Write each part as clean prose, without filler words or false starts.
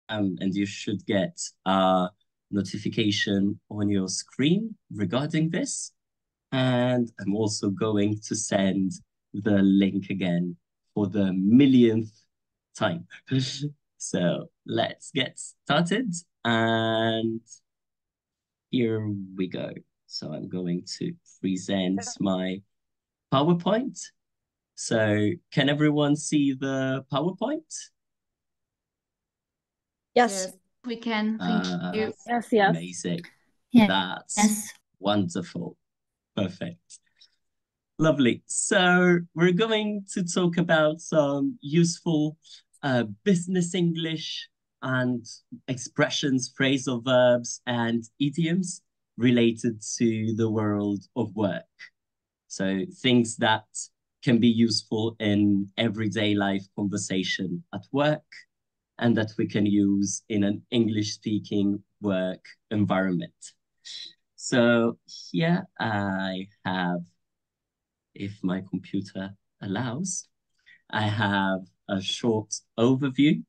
and you should get a notification on your screen regarding this. And I'm also going to send the link again for the millionth time. So let's get started. And here we go. So I'm going to present my PowerPoint. So can everyone see the PowerPoint? Yes. We can. Thank you. Yes, yes. Amazing. Yes. That's wonderful. Perfect. Lovely. So we're going to talk about some useful business English and expressions, phrasal verbs, and idioms related to the world of work. So things that can be useful in everyday life conversation at work and that we can use in an English-speaking work environment. So here I have, if my computer allows, I have a short overview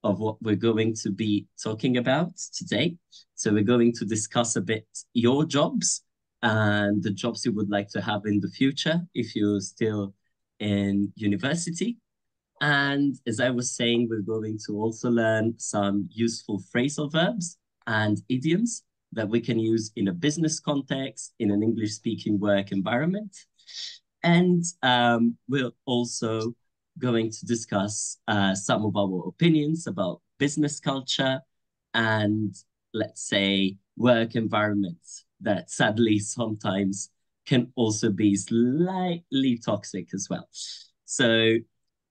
of what we're going to be talking about today. So we're going to discuss a bit your jobs and the jobs you would like to have in the future if you're still in university. And as I was saying, we're going to also learn some useful phrasal verbs and idioms that we can use in a business context, in an English-speaking work environment. And we're also going to discuss some of our opinions about business culture and, let's say, work environments that sadly sometimes can also be slightly toxic as well. So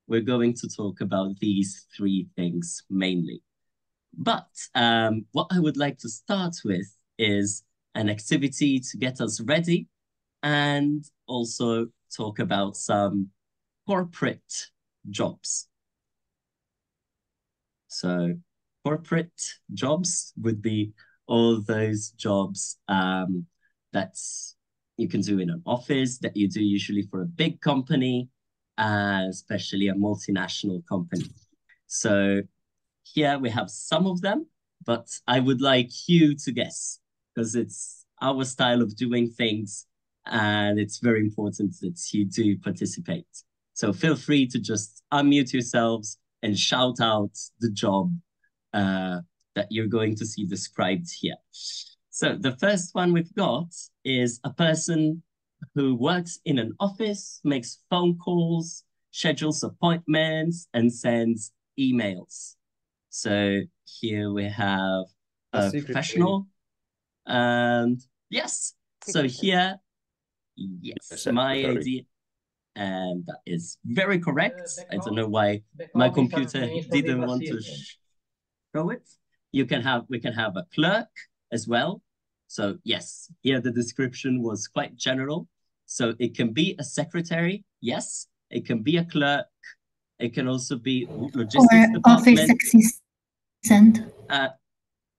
we're going to talk about these three things mainly. But what I would like to start with is an activity to get us ready and also talk about some corporate jobs. So corporate jobs would be all those jobs that you can do in an office, that you do usually for a big company, especially a multinational company. So here we have some of them, but I would like you to guess because it's our style of doing things and it's very important that you do participate. So feel free to just unmute yourselves and shout out the job that you're going to see described here. So the first one we've got is a person who works in an office, makes phone calls, schedules appointments, and sends emails. So here we have a professional. And yes, so here, yes, my idea. And that is very correct. I don't know why my computer didn't want to show it. We can have a clerk as well. So yes, here the description was quite general. So it can be a secretary, yes. It can be a clerk. It can also be logistics department. Office assistant.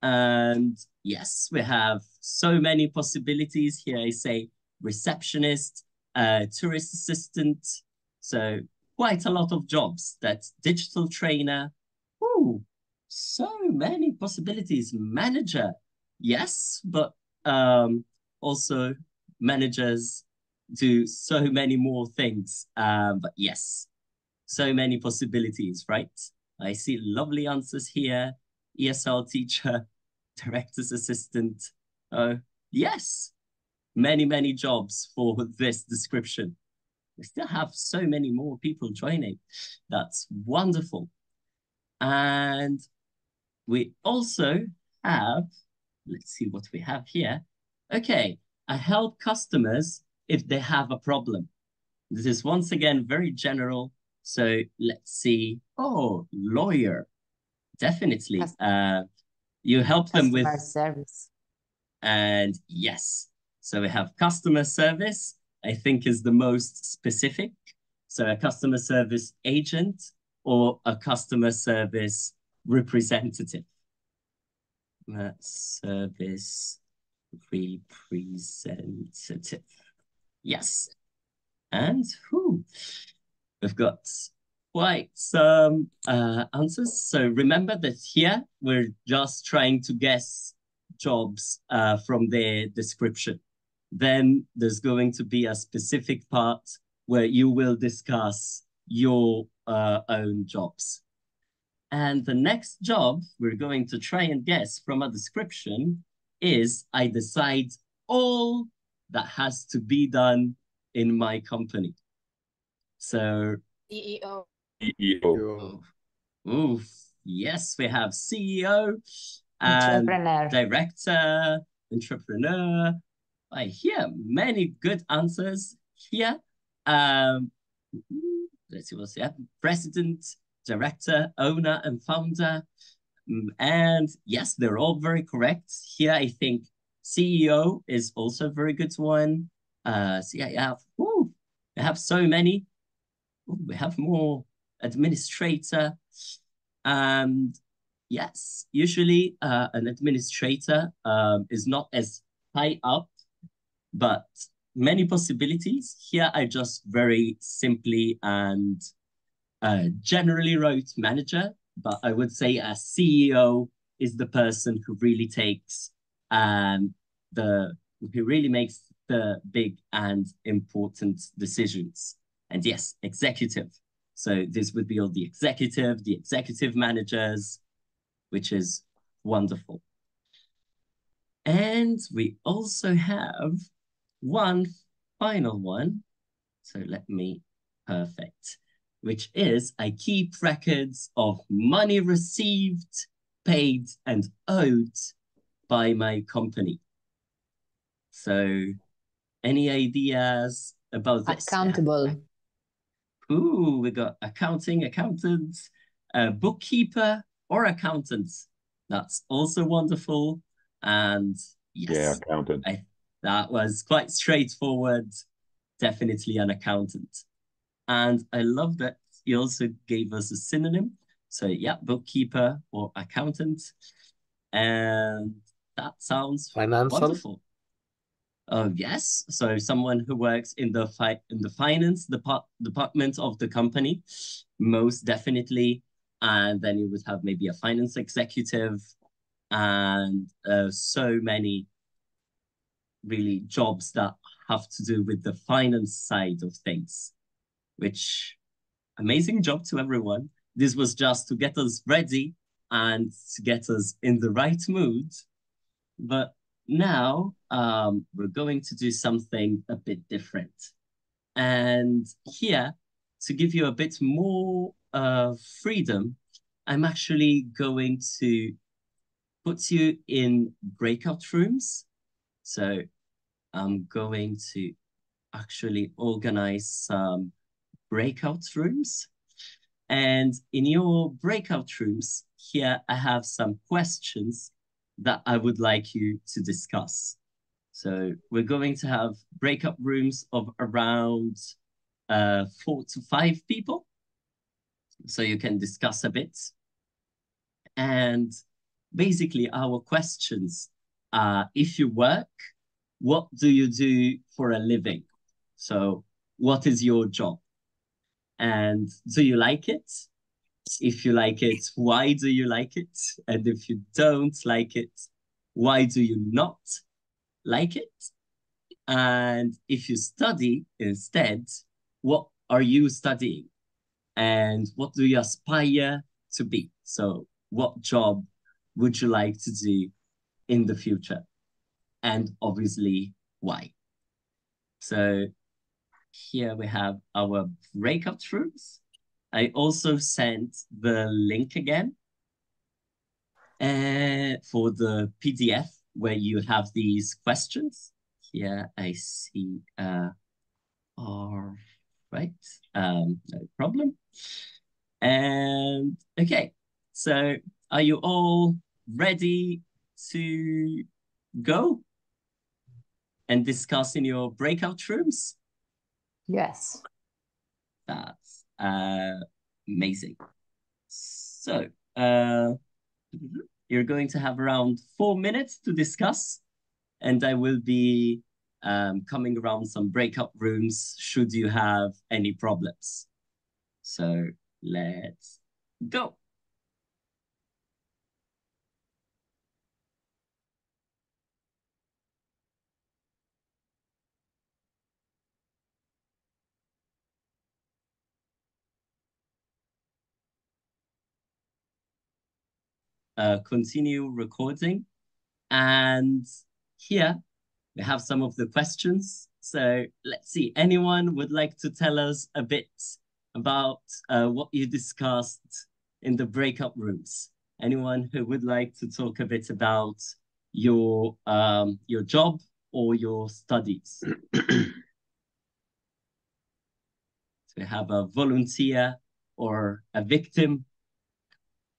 And yes, we have so many possibilities here. I say receptionist, tourist assistant. So quite a lot of jobs. That's digital trainer. Ooh, so many possibilities. Manager, yes, but also managers do so many more things. But yes, so many possibilities, right? I see lovely answers here. ESL teacher, director's assistant. Yes, many jobs for this description. We still have so many more people joining. That's wonderful. And we also have, let's see what we have here. Okay, I help customers if they have a problem. This is once again very general. So let's see. Oh, lawyer. Definitely. You help them with Customer service. And yes, so we have customer service, I think is the most specific. So a customer service agent or a customer service representative. Service representative. Yes. And we've got quite some answers. So remember that here we're just trying to guess jobs from their description. Then there's going to be a specific part where you will discuss your own jobs. And the next job we're going to try and guess from a description is I decide all that has to be done in my company. So, CEO. CEO. oof, yes, we have CEO and Entrepreneur. director, entrepreneur. I hear many good answers here. Um, let's see what's yeah, president, director, owner, and founder. And yes, they're all very correct. Here, I think CEO is also a very good one. So yeah, we have so many. Ooh, we have more administrator. And yes, usually an administrator is not as high up, but many possibilities. Here I just very simply and generally wrote manager, but I would say a CEO is the person who really takes the who really makes the big and important decisions. And yes, executive. So this would be all the executive managers, which is wonderful. And we also have one final one. So let me, perfect, which is I keep records of money received, paid, and owed by my company. So any ideas about this? Accountable. Ooh, we got accounting, accountant, bookkeeper, or accountant. That's also wonderful. And yes, Yeah, accountant. That was quite straightforward. Definitely an accountant. And I love that he also gave us a synonym. So yeah, bookkeeper or accountant. And that sounds Financial. wonderful. Oh yes, so someone who works in the finance department of the company, most definitely. And then you would have maybe a finance executive and so many really jobs that have to do with the finance side of things, which amazing job to everyone. This was just to get us ready and to get us in the right mood. But now we're going to do something a bit different. And here, to give you a bit more freedom, I'm actually going to put you in breakout rooms. So I'm going to actually organize some breakout rooms. And in your breakout rooms, here I have some questions that I would like you to discuss. So we're going to have breakout rooms of around 4 to 5 people. So you can discuss a bit. And basically our questions are, if you work, what do you do for a living? So what is your job? And do you like it? If you like it, why do you like it? And if you don't like it, why do you not like it? And if you study instead, what are you studying? And what do you aspire to be? So what job would you like to do in the future? And obviously, why? So here we have our breakout rooms. I also sent the link again for the PDF where you have these questions. Here I see, all right, no problem. And okay, so are you all ready to go and discuss in your breakout rooms? Yes. That's amazing. So you're going to have around 4 minutes to discuss, and I will be coming around some breakout rooms should you have any problems. So Let's go. Continue recording. And here we have some of the questions. So let's see, anyone would like to tell us a bit about what you discussed in the breakup rooms? Anyone who would like to talk a bit about your job or your studies? So we have a volunteer or a victim.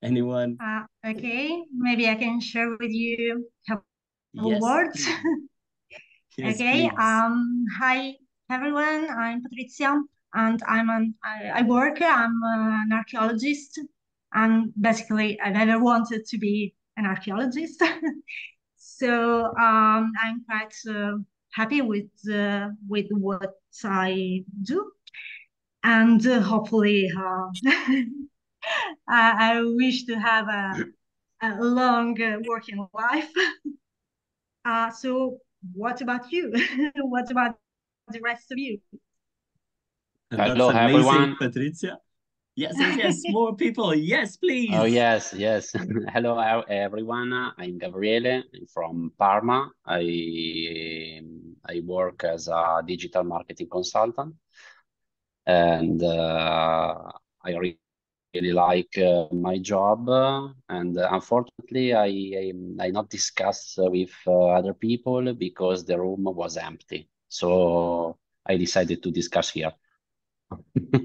Anyone? Okay, maybe I can share with you a couple Yes, words. yes, Okay, please. hi everyone, I'm Patrizia and I work, I'm an archaeologist, and basically I never wanted to be an archaeologist. So I'm quite happy with what I do, and hopefully I wish to have a long working life. So what about you? What about the rest of you? And that's Hello, amazing, everyone. Patricia. Yes, yes, yes. More people. Yes, Oh, please. yes, yes. Hello, everyone. I'm Gabriele from Parma. I work as a digital marketing consultant, and I really like my job. And unfortunately, I not discuss with other people because the room was empty. So I decided to discuss here.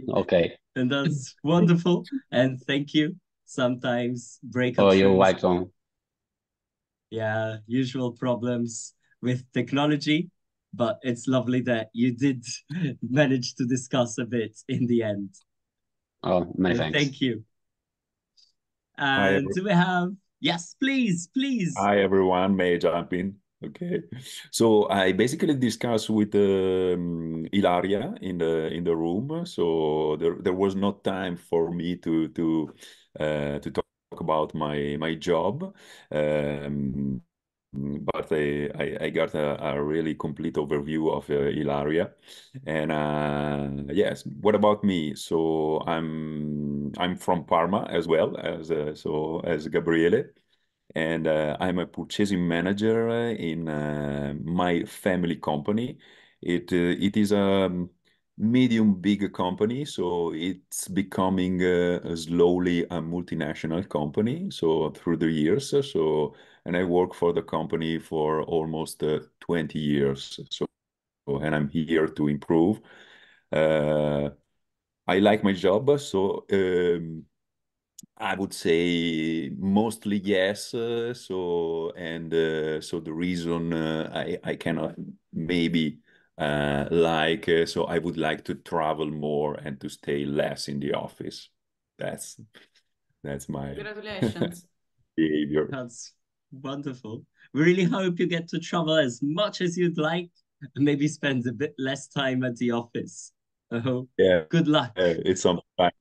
Okay. And that's wonderful. And thank you. Sometimes Oh, breakup you're rooms, welcome. yeah, usual problems with technology. But it's lovely that you did manage to discuss a bit in the end. Oh, many And thanks. thank you. Hi, And do we have, yes, please, please. hi everyone. May I jump in? Okay. So I basically discussed with Ilaria in the room. So there was no time for me to talk about my job. But I got a really complete overview of Ilaria. And yes, what about me? So I'm from Parma as well as Gabriele, and I'm a purchasing manager in my family company. It is a medium big company, so it's becoming slowly a multinational company. So through the years, and I work for the company for almost 20 years. So and I'm here to improve. Uh, I like my job, so I would say mostly yes. So the reason I cannot maybe so I would like to travel more and to stay less in the office. That's that's my Congratulations. behavior. That's wonderful. We really hope you get to travel as much as you'd like and maybe spend a bit less time at the office. Oh, Yeah, good luck. it's sometimes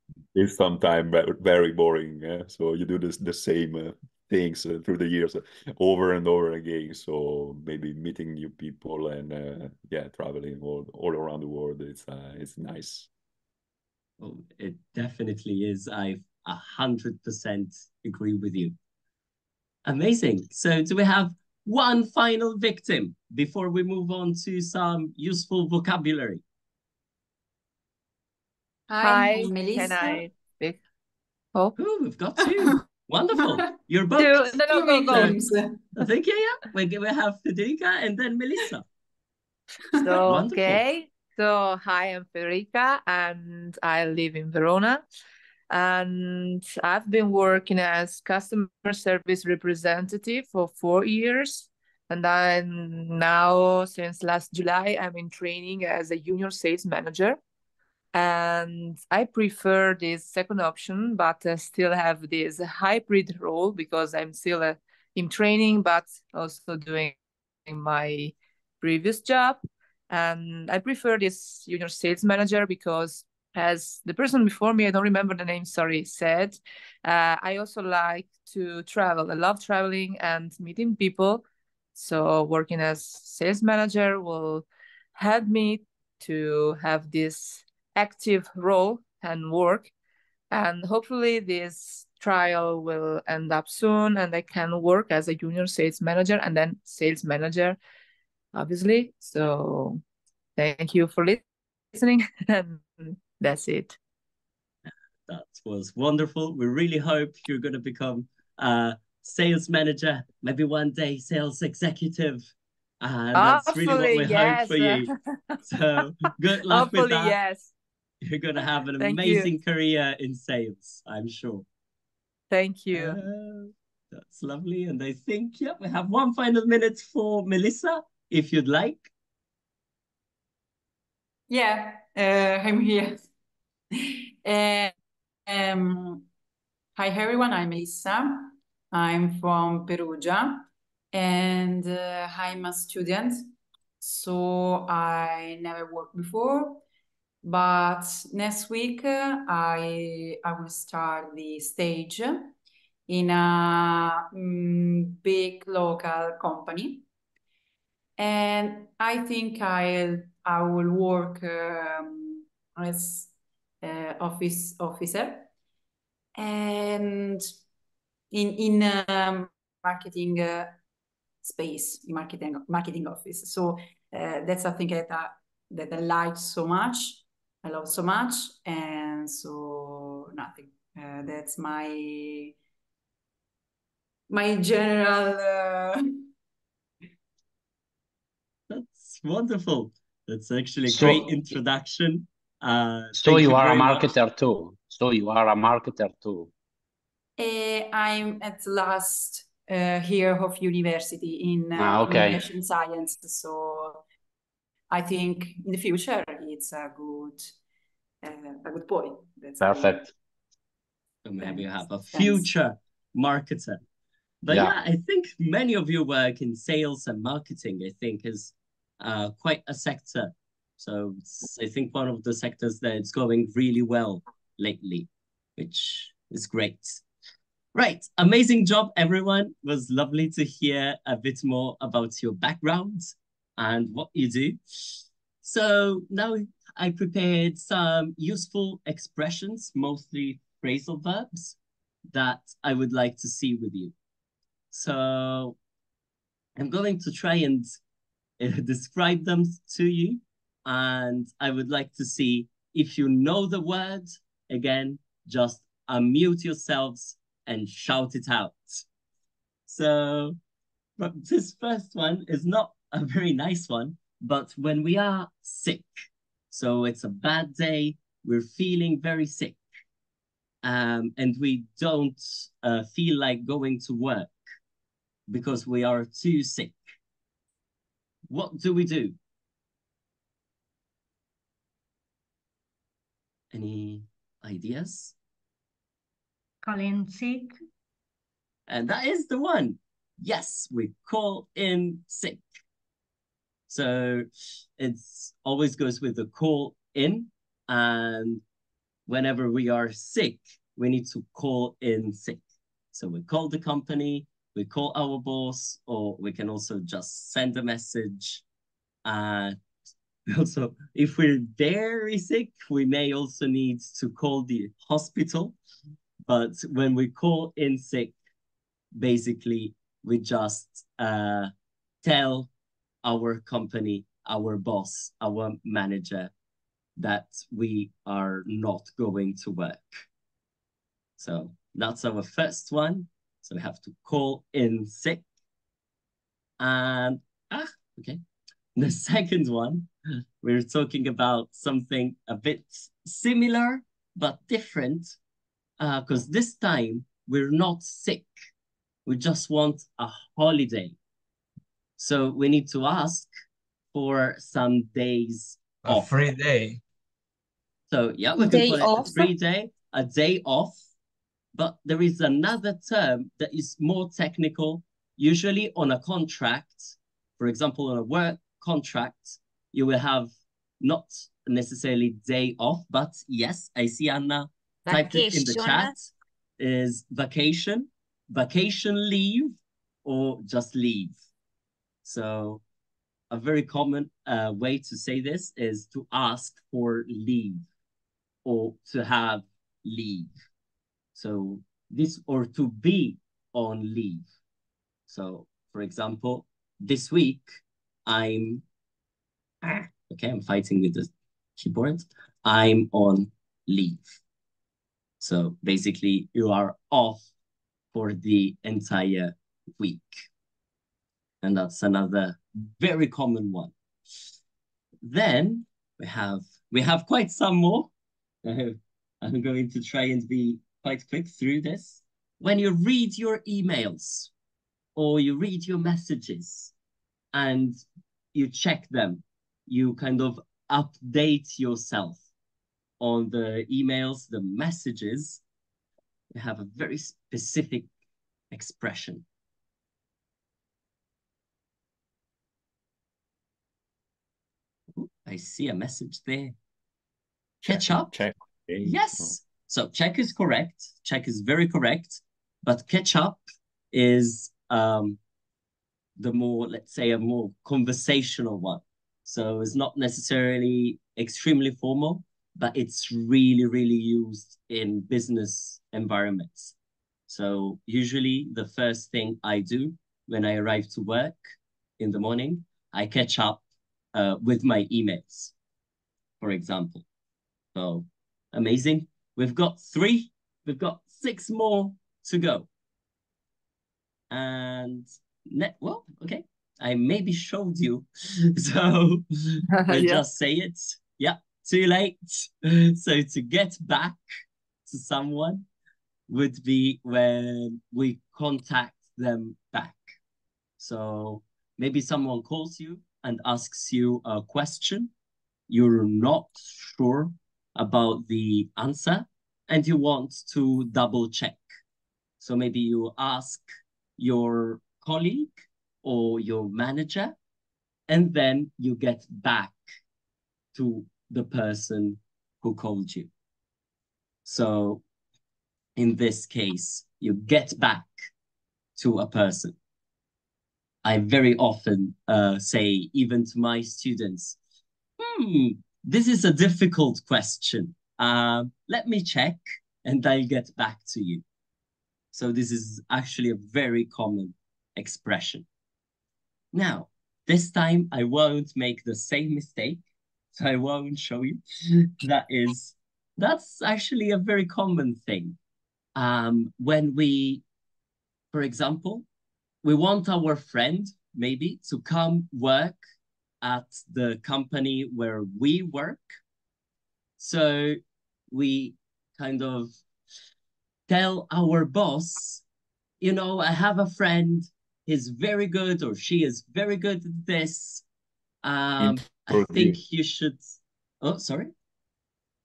very boring. So you do the same things through the years over and over again. So maybe meeting new people and yeah, traveling all around the world. It's nice. Oh, it definitely is. I 100% agree with you. Amazing. So, do we have one final victim before we move on to some useful vocabulary? Hi, Can Melissa. I speak? Oh, Oh, we've got two. Wonderful. You're two. booked. No, Two no, go, go. victims. I think, yeah. We have Federica and then Melissa. So, Wonderful. okay. So, hi, I'm Federica and I live in Verona. And I've been working as customer service representative for 4 years. And I'm now, since last July, I'm in training as a junior sales manager. And I prefer this second option, but still have this hybrid role because I'm still in training, but also doing my previous job. And I prefer this junior sales manager because as the person before me, I don't remember the name, sorry, said, I also like to travel. I love traveling and meeting people. So working as sales manager will help me to have this active role and work. And hopefully this trial will end up soon and I can work as a junior sales manager and then sales manager, obviously. So thank you for listening. And that's it. That was wonderful. We really hope you're going to become a sales manager, maybe one day sales executive. And that's really what Hopefully, we hope yes. for you. So good luck with Hopefully, that. yes. You're going to have an Thank you. amazing career in sales, I'm sure. Thank you. That's lovely. And I think, yeah, we have one final minute for Melissa, if you'd like. Yeah, I'm here. Uh, Hi everyone, I'm Melissa. I'm from Perugia and I'm a student. So I never worked before, but next week I will start the stage in a big local company, and I think I will work as officer and in marketing space, in marketing office. So that's something that I like so much. I love so much, and so nothing. That's my general. That's wonderful. That's actually a great introduction. So Thank you you are a very much. marketer too. So you are a marketer too. I'm at last year of university in Okay. communication science. So I think in the future it's a good point. That's Perfect. So maybe you have a Thanks. future marketer. But Yeah. yeah, I think many of you work in sales and marketing, I think is quite a sector. So it's, I think one of the sectors that it's going really well lately, which is great. Right, amazing job, everyone. It was lovely to hear a bit more about your background and what you do. So now I prepared some useful expressions, mostly phrasal verbs, that I would like to see with you. So I'm going to try and describe them to you, and I would like to see if you know the word. Again, just unmute yourselves and shout it out. So, but this first one is not a very nice one, but when we are sick, so it's a bad day, we're feeling very sick, and we don't feel like going to work because we are too sick. What do we do? Any ideas? Call in sick. And that is the one. Yes, we call in sick. So it's always goes with the call in. And whenever we are sick, we need to call in sick. So we call the company, we call our boss, or we can also just send a message. Also, if we're very sick, we may also need to call the hospital. But when we call in sick, basically, we just tell our company, our boss, our manager that we are not going to work. So that's our first one. So we have to call in sick. And, okay. The second one, we're talking about something a bit similar, but different, because this time we're not sick. We just want a holiday. So we need to ask for some days off. A free day. So yeah, we can call it a free day, a day off. But there is another term that is more technical, usually on a contract. For example, on a work contract, you will have not necessarily day off, but yes, I see Anna typed it in the chat. Is vacation, vacation leave, or just leave? So a very common way to say this is to ask for leave or to have leave. So this, or to be on leave. So for example, this week I'm okay, I'm fighting with the keyboard. I'm on leave. So basically you are off for the entire week. And that's another very common one. Then we have quite some more. I'm going to try and be quite quick through this. When you read your emails or you read your messages and you check them, you kind of update yourself on the emails, the messages, you have a very specific expression. Ooh, I see a message there. Catch up? Check. Okay. Yes. So check is correct. Check is very correct. But catch up is the more, let's say, a more conversational one. So it's not necessarily extremely formal, but it's really, really used in business environments. So usually the first thing I do when I arrive to work in the morning, I catch up with my emails, for example. So amazing. We've got 6 more to go. And well, okay. I maybe showed you. So we'll just say it. Yeah, too late. So to get back to someone would be when we contact them back. So maybe someone calls you and asks you a question. You're not sure about the answer and you want to double check. So maybe you ask your colleague or your manager, and then you get back to the person who called you. So in this case, you get back to a person. I very often say, even to my students, this is a difficult question. Let me check and I'll get back to you. So this is actually a very common expression. Now, this time I won't make the same mistake, so I won't show you. That's actually a very common thing. When we, for example, we want our friend maybe to come work at the company where we work. So we kind of tell our boss, I have a friend, he's very good or she is very good at this. I think you should, oh, sorry?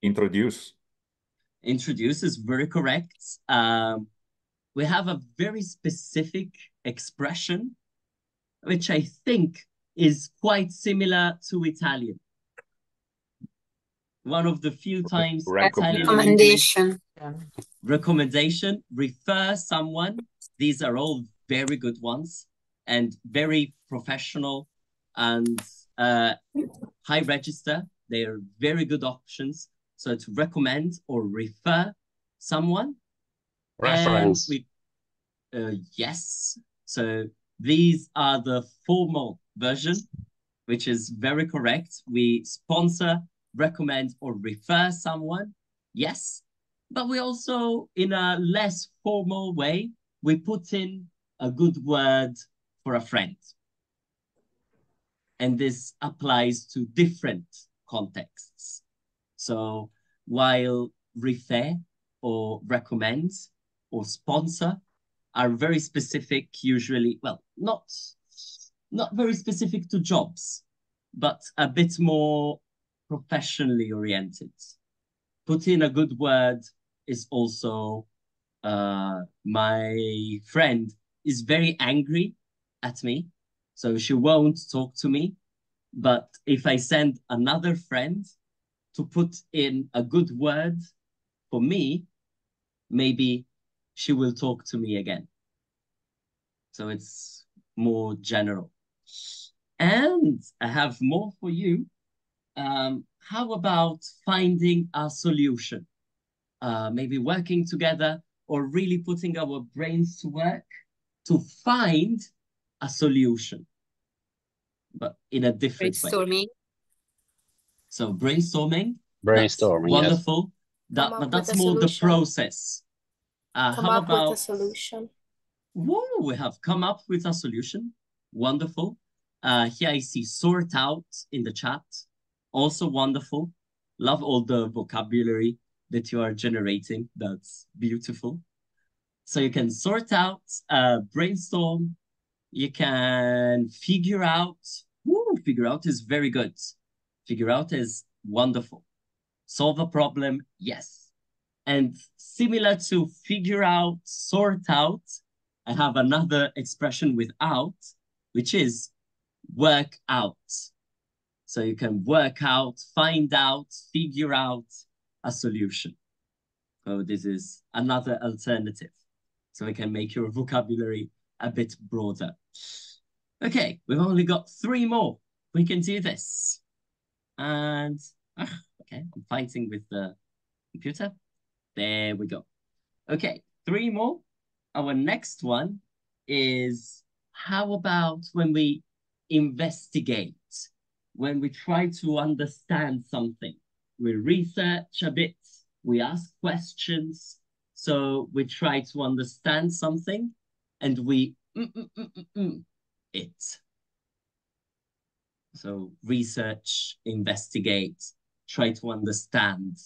Introduce. Introduce is very correct. We have a very specific expression, which I think is quite similar to Italian. One of the few times recommendation. Recommendation, refer someone. These are all very good ones and very professional and high register. They are very good options. So to recommend or refer someone. Reference. Yes. So these are the formal version, which is very correct. We sponsor, recommend, or refer someone. Yes. But we also, in a less formal way, we put in a good word for a friend. And this applies to different contexts. So while refer or recommend or sponsor are very specific, usually, well, not very specific to jobs, but a bit more professionally oriented. Put in a good word is also, my friend is very angry at me, so she won't talk to me. But if I send another friend to put in a good word for me, maybe she will talk to me again. So it's more general. And I have more for you. How about finding a solution? Maybe working together or really putting our brains to work to find a solution, but in a different way. Brainstorming. So brainstorming, that's Brainstorming, yes. wonderful. But that's more the process. Come How up with about a solution. whoa, we have come up with a solution. Wonderful. Here I see sort out in the chat. Also wonderful. Love all the vocabulary that you are generating. That's beautiful. So you can sort out, brainstorm. You can figure out. Woo, figure out is very good. Figure out is wonderful. Solve a problem, yes. And similar to figure out, sort out, I have another expression with out, which is work out. So you can work out, find out, figure out a solution. So this is another alternative. So we can make your vocabulary a bit broader. Okay, we've only got 3 more. We can do this. And, okay, I'm fighting with the computer. There we go. Okay, 3 more. Our next one is, how about when we investigate, when we try to understand something? We research a bit, we ask questions, so we try to understand something and we it. So research, investigate, try to understand,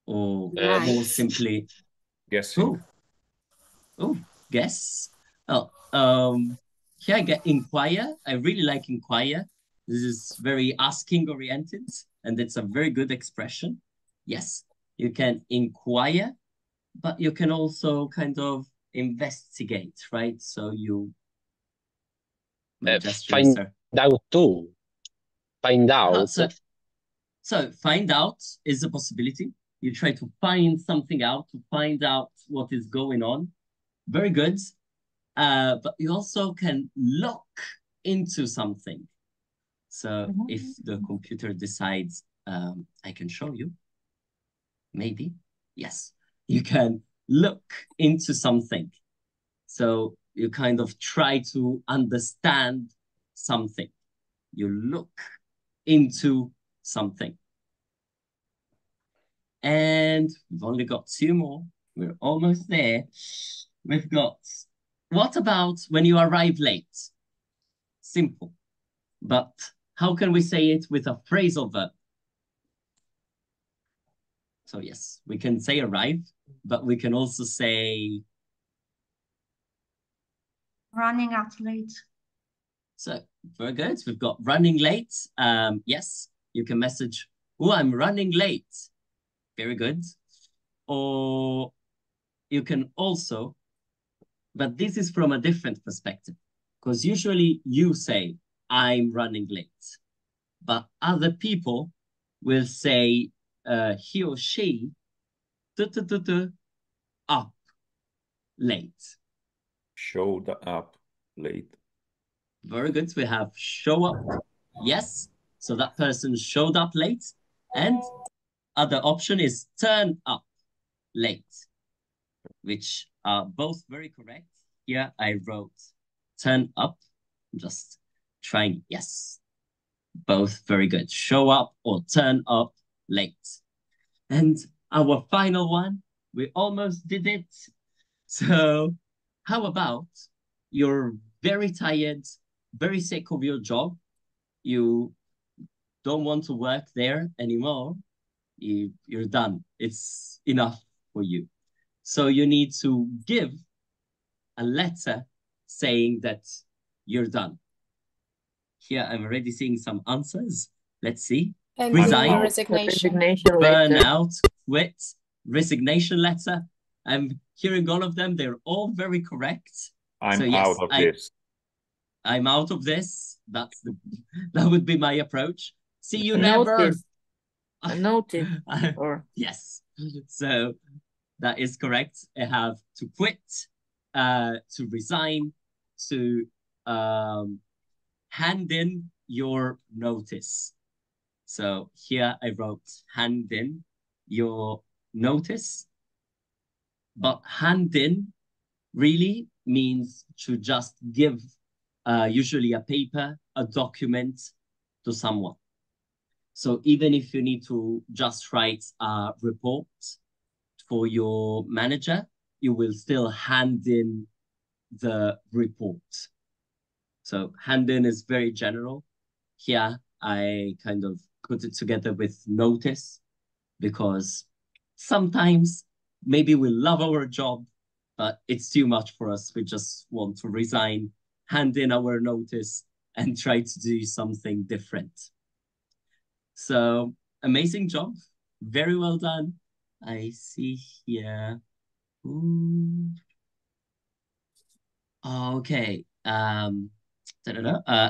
or more simply, guessing. Guess. Oh, here I get inquire. I really like inquire. This is very asking oriented, and it's a very good expression. Yes, you can inquire, but you can also kind of investigate, right? So you find out too. Find out. So find out is a possibility. You try to find something out, to find out what is going on. Very good. But you also can look into something. So if the computer decides, I can show you, maybe, yes, you can look into something. So you kind of try to understand something. You look into something. And we've only got 2 more. We're almost there. We've got, what about when you arrive late? Simple. But how can we say it with a phrasal verb? So yes, we can say arrive, but we can also say running out late. So very good. We've got running late. Yes, you can message, oh, I'm running late. Very good. Or you can also, but this is from a different perspective, because usually you say, I'm running late. But other people will say, he or she, up late. Showed up late. Very good. We have show up. Yes. So that person showed up late. And other option is turn up late, which are both very correct. Here I wrote turn up. I'm just trying. Yes. Both very good. Show up or turn up late. And our final one, we almost did it. So how about you're very tired, very sick of your job. You don't want to work there anymore. You're done. It's enough for you. So you need to give a letter saying that you're done. Here, I'm already seeing some answers. Let's see. And Resign, resignation. burnout, quit, resignation letter. I'm hearing all of them. They're all very correct. I'm out of this. I'm out of this. That would be my approach. See you never. Notice. A notice. Or Yes. So that is correct. I have to quit, to resign, to hand in your notice. So here I wrote hand in your notice, but hand in really means to just give usually a paper, a document to someone. So even if you need to just write a report for your manager, you will still hand in the report. So hand in is very general. Here I kind of put it together with notice because sometimes maybe we love our job, but it's too much for us. We just want to resign, hand in our notice, and try to do something different. So amazing job. Very well done. I see here. Ooh. Okay. I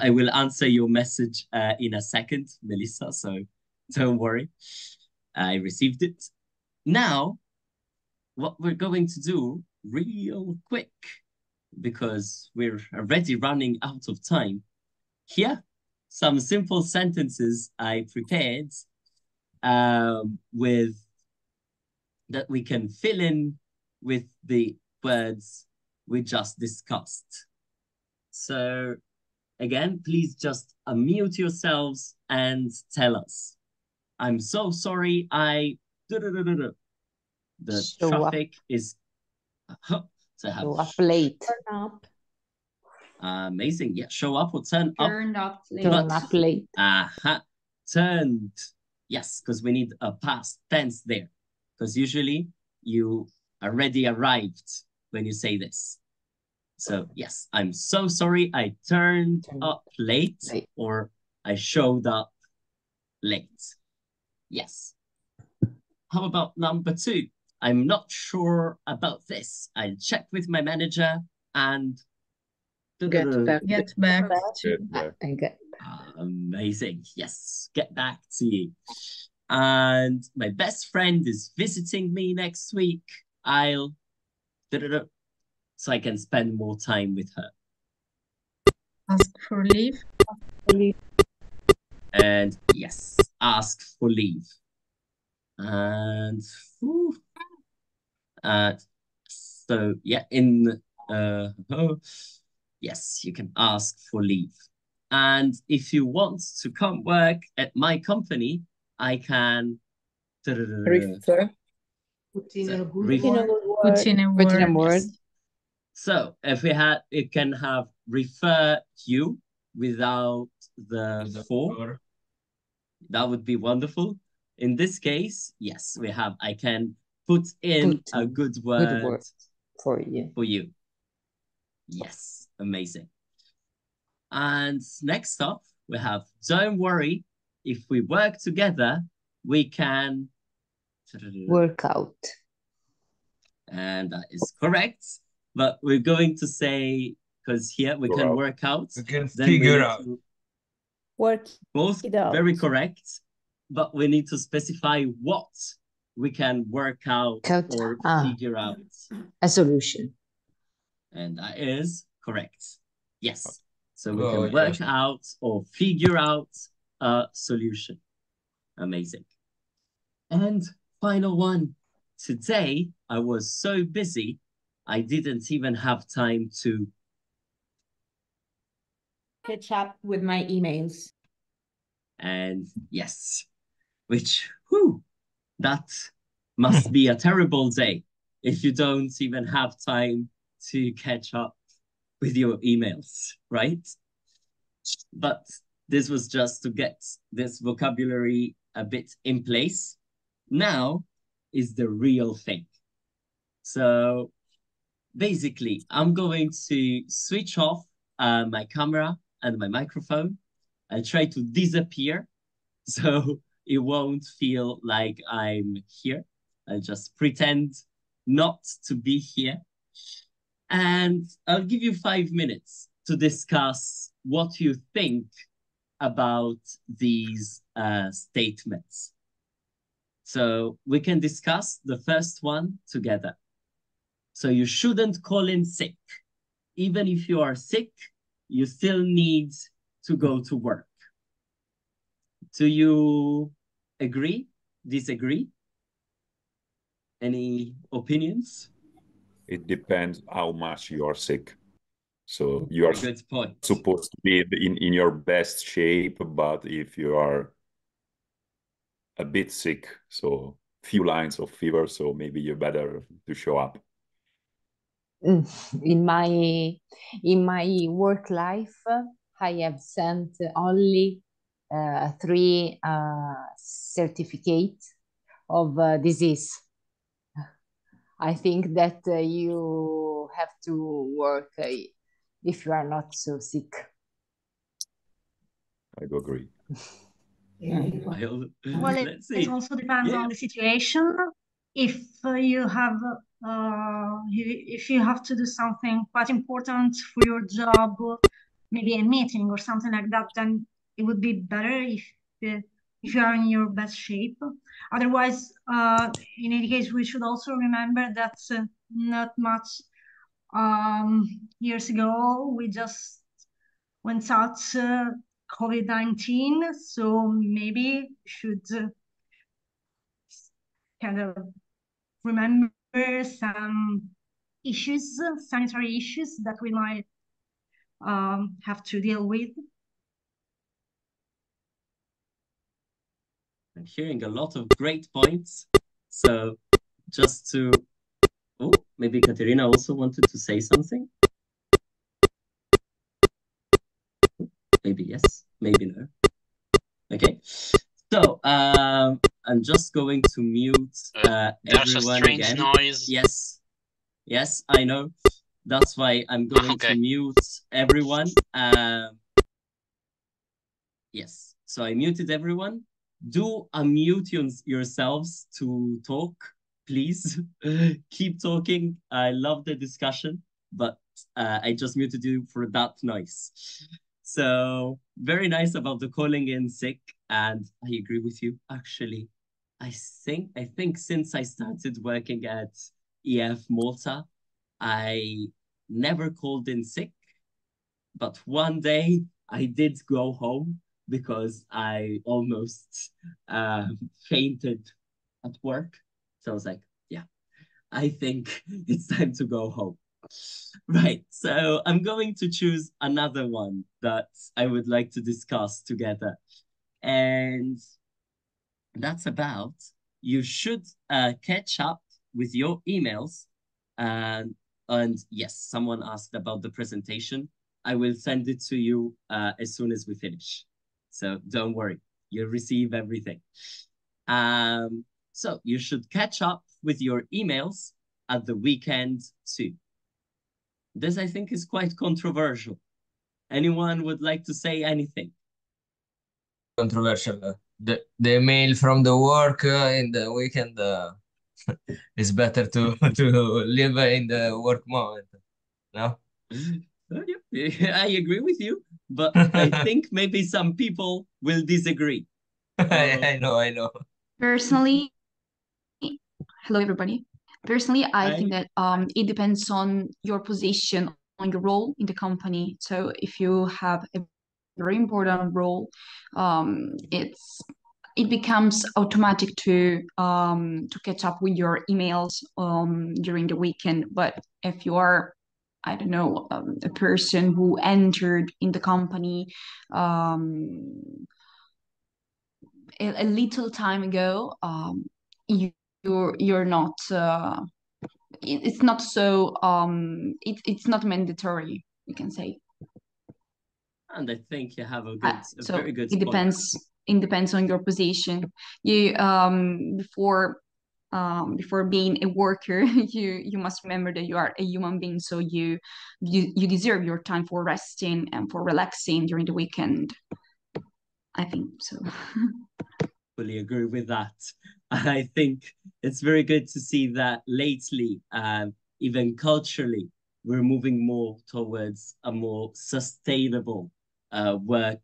will answer your message in a second, Melissa, so don't worry. I received it. Now, what we're going to do real quick, because we're already running out of time. Here, some simple sentences I prepared with that we can fill in with the words we just discussed. So again, please just unmute yourselves and tell us. I'm so sorry, the traffic is so Show up late. Turn up. amazing. Yeah, show up or turn up. Turned up late. Turn up late. Turned. Yes, because we need a past tense there. Because usually you already arrived when you say this. So yes, I'm so sorry I turned up late, or I showed up late. Yes. How about number 2? I'm not sure about this. I'll check with my manager and get back. Get back to. Amazing. Yes, get back to you. And my best friend is visiting me next week. I'll so I can spend more time with her. Ask for leave. And yes, ask for leave. And so yeah, yes, you can ask for leave. And if you want to come work at my company, I can Refer. Put in a good Refer. word. Put in a word. Yes. So if it can have refer you without the for. That would be wonderful. In this case, yes, we have I can put in a good word for you. For you. Yes, amazing. And next up, we have don't worry. If we work together, we can work out. And that is correct. But we're going to say, because here we can work out. We can figure out. Work both it out. very correct, but we need to specify what we can work out or figure out. A solution. And that is correct. Yes. So we can work out or figure out a solution. Amazing. And final one. Today, I was so busy, I didn't even have time to catch up with my emails. And yes, which, that must be a terrible day if you don't even have time to catch up with your emails, right? But this was just to get this vocabulary a bit in place. Now is the real thing. So basically, I'm going to switch off my camera and my microphone. I'll try to disappear so it won't feel like I'm here. I'll just pretend not to be here. And I'll give you 5 minutes to discuss what you think about these statements. So we can discuss the first one together. So you shouldn't call in sick. Even if you are sick, you still need to go to work. Do you agree? Disagree? Any opinions? It depends how much you are sick. So you are Good point. supposed to be in your best shape, but if you are a bit sick, so few lines of fever, so maybe you better to show up. In my work life, I have sent only 3 certificates of disease. I think that you have to work if you are not so sick. I do agree. Well, Well, let's it see. also depends Yeah. on the situation. If you have if you have to do something quite important for your job, maybe a meeting or something like that, then it would be better if you are in your best shape. Otherwise, in any case, we should also remember that not much years ago we just went out COVID-19, so maybe should kind of remember some issues, sanitary issues that we might have to deal with. I'm hearing a lot of great points. So just to, oh, maybe Katerina also wanted to say something. Maybe yes, maybe no. Okay. So I'm just going to mute There's a everyone strange again. noise. Yes, yes, I know. That's why I'm going to mute everyone. Yes, so I muted everyone. Do unmute yourselves to talk, please. Keep talking. I love the discussion, but I just muted you for that noise. So very nice about the calling in sick, and I agree with you. Actually, I think since I started working at EF Malta, I never called in sick, but one day I did go home because I almost fainted at work. So I was like, yeah, I think it's time to go home. Right, so I'm going to choose another one that I would like to discuss together. And that's about you should catch up with your emails. And yes, someone asked about the presentation. I will send it to you as soon as we finish. So don't worry, you'll receive everything. So you should catch up with your emails at the weekend too. This, I think, is quite controversial. Anyone would like to say anything? Controversial. The mail from the work in the weekend it's better to to live in the work moment. No? I agree with you, but I think maybe some people will disagree. I know. Personally, hello everybody. Personally, I think that it depends on your position, on your role in the company. So if you have a very important role, it becomes automatic to catch up with your emails during the weekend. But if you are, I don't know, a person who entered in the company a little time ago, you're not. It's not so. It's not mandatory. We can say. And I think you have a So very good it point. depends. It depends on your position. You before being a worker, you must remember that you are a human being. So you deserve your time for resting and for relaxing during the weekend. I think so. Fully agree with that. I think it's very good to see that lately, even culturally, we're moving more towards a more sustainable work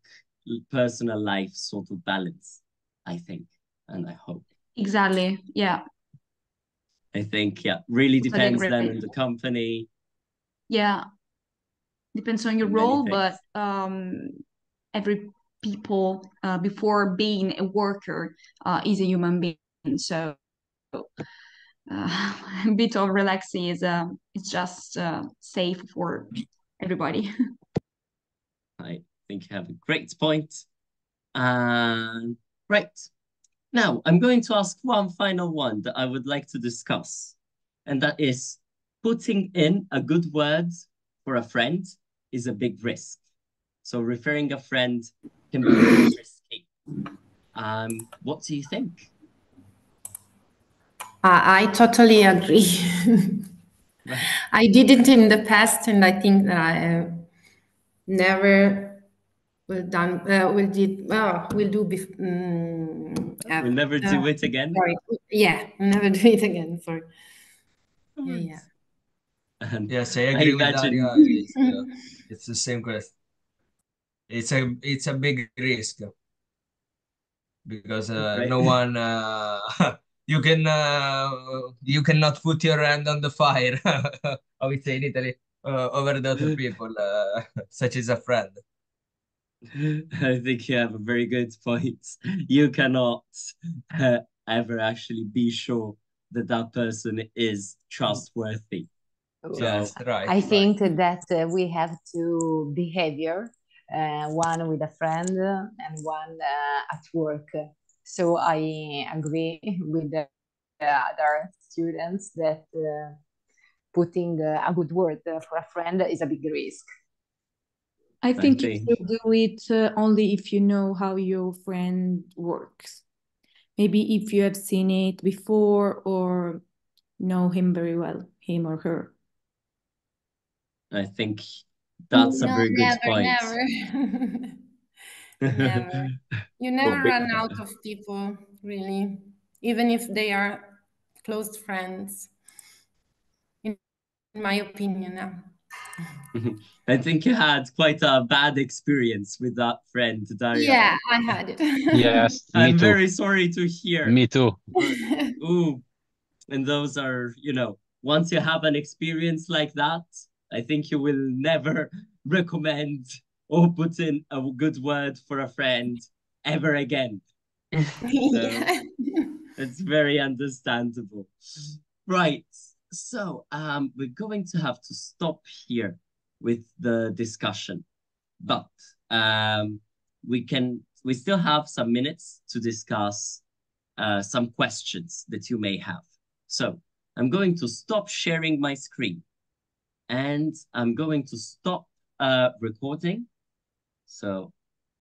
personal life sort of balance, I think, and I hope. Exactly. Yeah. I think, yeah, really Totally depends then agree. on the company Yeah. Depends on your and many role, things. but every people before being a worker is a human being. So a bit of relaxing is it's just safe for everybody. I think you have a great point. And right. Now, I'm going to ask one final one that I would like to discuss, and that is putting in a good word for a friend is a big risk. So referring a friend can be very risky. What do you think? I totally agree. Right. I did it in the past, and I think that I never will do We'll never do it again. sorry, yeah, never do it again. Sorry. Yeah. And Yes, I I agree with Daria. imagine It's the same question. It's a big risk because right. no one you cannot put your hand on the fire. I would say in Italy over the other people, such as a friend. I think you have a very good point. You cannot ever actually be sure that that person is trustworthy. So Yes, right, I right. think that we have two behavior, one with a friend and one at work. So I agree with the other students that putting a good word for a friend is a big risk. I think you think should do it only if you know how your friend works. Maybe if you have seen it before or know him very well, him or her. I think that's a No, very good never, point. never. Never. You never But run out of people, really, even if they are close friends, in my opinion. Now. I think you had quite a bad experience with that friend, Daria. Yeah, I had it. Yes, me I'm too. very sorry to hear. Me too. But, ooh, and those are, once you have an experience like that, I think you will never recommend or put in a good word for a friend ever again. So Yeah. it's very understandable. Right. So we're going to have to stop here with the discussion, but we still have some minutes to discuss some questions that you may have. So I'm going to stop sharing my screen and I'm going to stop recording. So